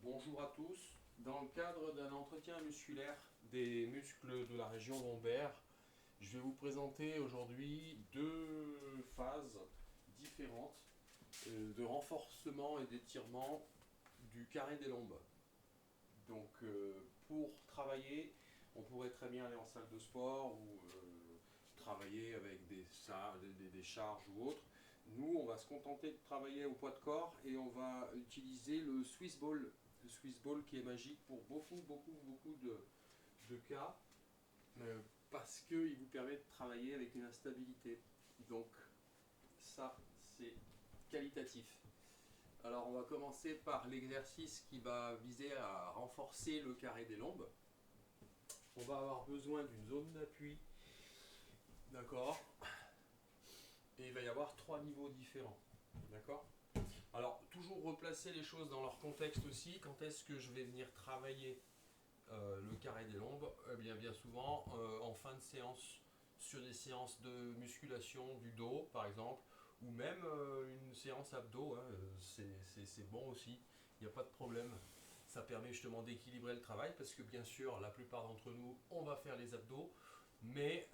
Bonjour à tous. Dans le cadre d'un entretien musculaire des muscles de la région lombaire, je vais vous présenter aujourd'hui deux phases différentes de renforcement et d'étirement du carré des lombes. Donc pour travailler, on pourrait très bien aller en salle de sport ou travailler avec des charges ou autres. Nous, on va se contenter de travailler au poids de corps et on va utiliser le Swiss Ball. Le Swiss Ball qui est magique pour beaucoup de cas parce qu'il vous permet de travailler avec une instabilité. Donc ça, c'est qualitatif. Alors on va commencer par l'exercice qui va viser à renforcer le carré des lombes. On va avoir besoin d'une zone d'appui, d'accord. Et il va y avoir trois niveaux différents, d'accord. Alors toujours replacer les choses dans leur contexte aussi. Quand est-ce que je vais venir travailler le carré des lombes? Eh bien souvent en fin de séance, sur des séances de musculation du dos par exemple, ou même une séance abdos, hein, c'est bon aussi, il n'y a pas de problème. Ça permet justement d'équilibrer le travail parce que bien sûr la plupart d'entre nous on va faire les abdos, mais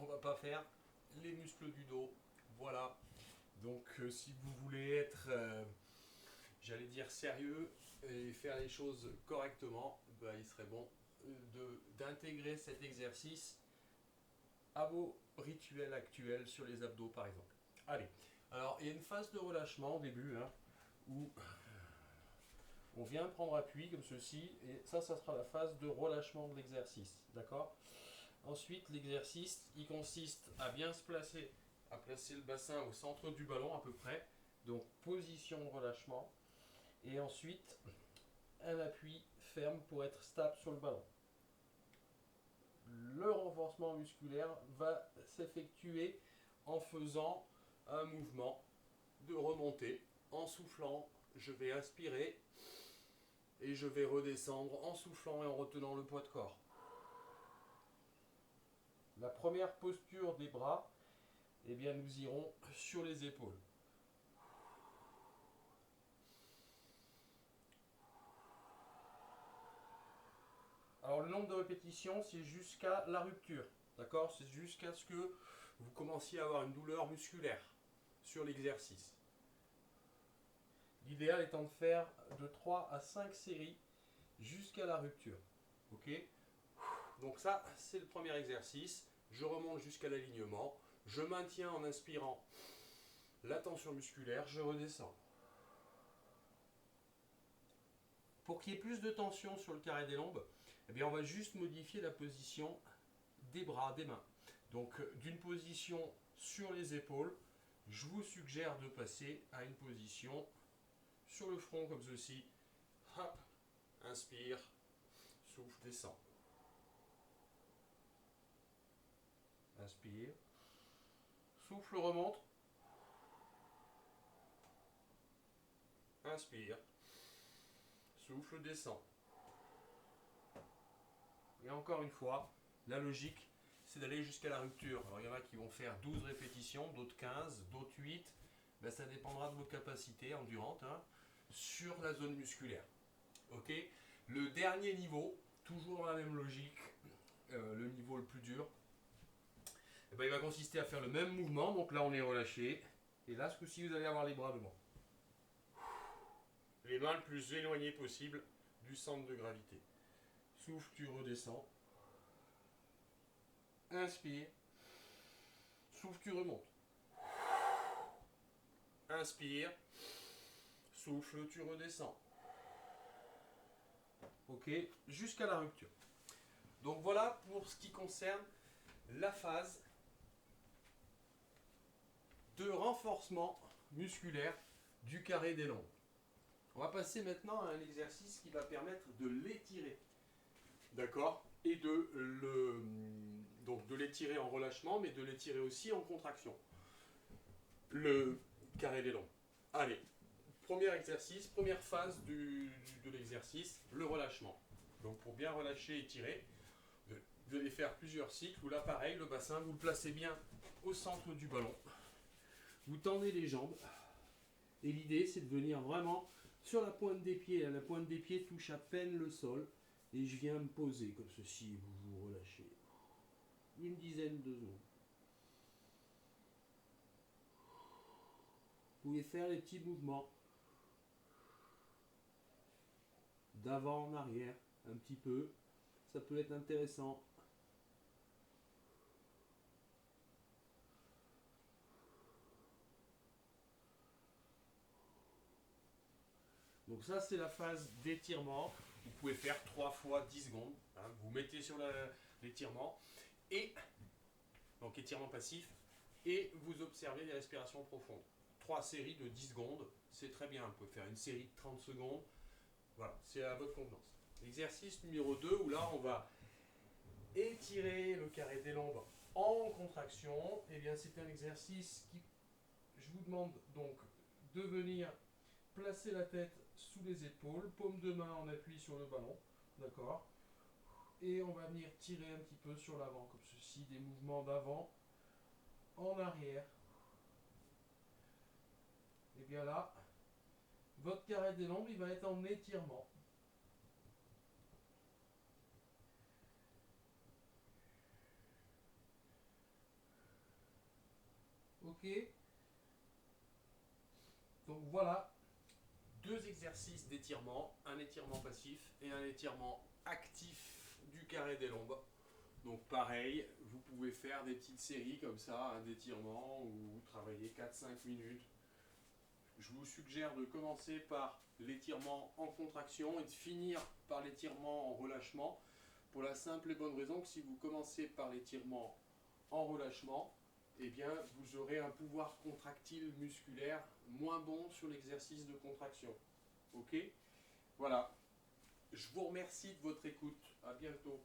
on va pas faire les muscles du dos. Voilà. Donc si vous voulez être, j'allais dire sérieux et faire les choses correctement, ben, il serait bon d'intégrer cet exercice à vos rituels actuels sur les abdos par exemple. Allez, alors il y a une phase de relâchement au début, hein, où on vient prendre appui comme ceci, et ça sera la phase de relâchement de l'exercice, d'accord. Ensuite, l'exercice, il consiste à bien se placer, à placer le bassin au centre du ballon à peu près, donc position de relâchement, et ensuite un appui ferme pour être stable sur le ballon. Le renforcement musculaire va s'effectuer en faisant un mouvement de remontée. En soufflant, je vais inspirer et je vais redescendre en soufflant et en retenant le poids de corps. La première posture des bras, eh bien nous irons sur les épaules. Alors le nombre de répétitions, c'est jusqu'à la rupture. D'accord? C'est jusqu'à ce que vous commenciez à avoir une douleur musculaire sur l'exercice. L'idéal étant de faire de 3 à 5 séries jusqu'à la rupture. Ok? Donc ça, c'est le premier exercice. Je remonte jusqu'à l'alignement. Je maintiens en inspirant la tension musculaire. Je redescends. Pour qu'il y ait plus de tension sur le carré des lombes, eh bien on va juste modifier la position des bras, des mains. Donc d'une position sur les épaules, je vous suggère de passer à une position sur le front comme ceci. Hop, inspire, souffle, descend. Inspire, souffle, remonte. Inspire, souffle, descend. Et encore une fois, la logique, c'est d'aller jusqu'à la rupture. Alors il y en a qui vont faire 12 répétitions, d'autres 15, d'autres 8. Ben, ça dépendra de vos capacités endurantes, hein, sur la zone musculaire. Ok. Le dernier niveau, toujours dans la même logique, le niveau le plus dur, eh ben, il va consister à faire le même mouvement. Donc là on est relâché. Et là ce coup-ci vous allez avoir les bras devant. Les mains le plus éloignées possible du centre de gravité. Souffle, tu redescends. Inspire. Souffle, tu remontes. Inspire. Souffle, tu redescends. Ok, jusqu'à la rupture. Donc voilà pour ce qui concerne la phase de renforcement musculaire du carré des lombes. On va passer maintenant à un exercice qui va permettre de l'étirer. D'accord? Et donc de l'étirer en relâchement, mais de l'étirer aussi en contraction. Le carré des lombes. Allez, premier exercice, première phase de l'exercice, le relâchement. Donc pour bien relâcher et étirer, vous allez faire plusieurs cycles où là pareil, le bassin, vous le placez bien au centre du ballon. Vous tendez les jambes et l'idée c'est de venir vraiment sur la pointe des pieds. La pointe des pieds touche à peine le sol. Et je viens me poser comme ceci. Vous vous relâchez. Une dizaine de secondes. Vous pouvez faire les petits mouvements d'avant en arrière, un petit peu. Ça peut être intéressant. Donc ça, c'est la phase d'étirement. Vous pouvez faire 3 fois 10 secondes. Hein. Vous mettez sur l'étirement. Et donc étirement passif. Et vous observez les respirations profondes. 3 séries de 10 secondes. C'est très bien. Vous pouvez faire une série de 30 secondes. Voilà, c'est à votre convenance. L'exercice numéro 2, où là, on va étirer le carré des lombes en contraction. Et bien, c'est un exercice qui, je vous demande donc de venir placer la tête sous les épaules, paume de main en appui sur le ballon, d'accord. Et on va venir tirer un petit peu sur l'avant, comme ceci, des mouvements d'avant, en arrière. Et bien là, votre carré des lombes, il va être en étirement. Ok. Donc voilà, 2 exercices d'étirement, un étirement passif et un étirement actif du carré des lombes. Donc pareil, vous pouvez faire des petites séries comme ça, d'étirement, où vous travaillez 4-5 minutes. Je vous suggère de commencer par l'étirement en contraction et de finir par l'étirement en relâchement, pour la simple et bonne raison que si vous commencez par l'étirement en relâchement, eh bien vous aurez un pouvoir contractile musculaire moins bon sur l'exercice de contraction. Ok? Voilà. Je vous remercie de votre écoute. À bientôt.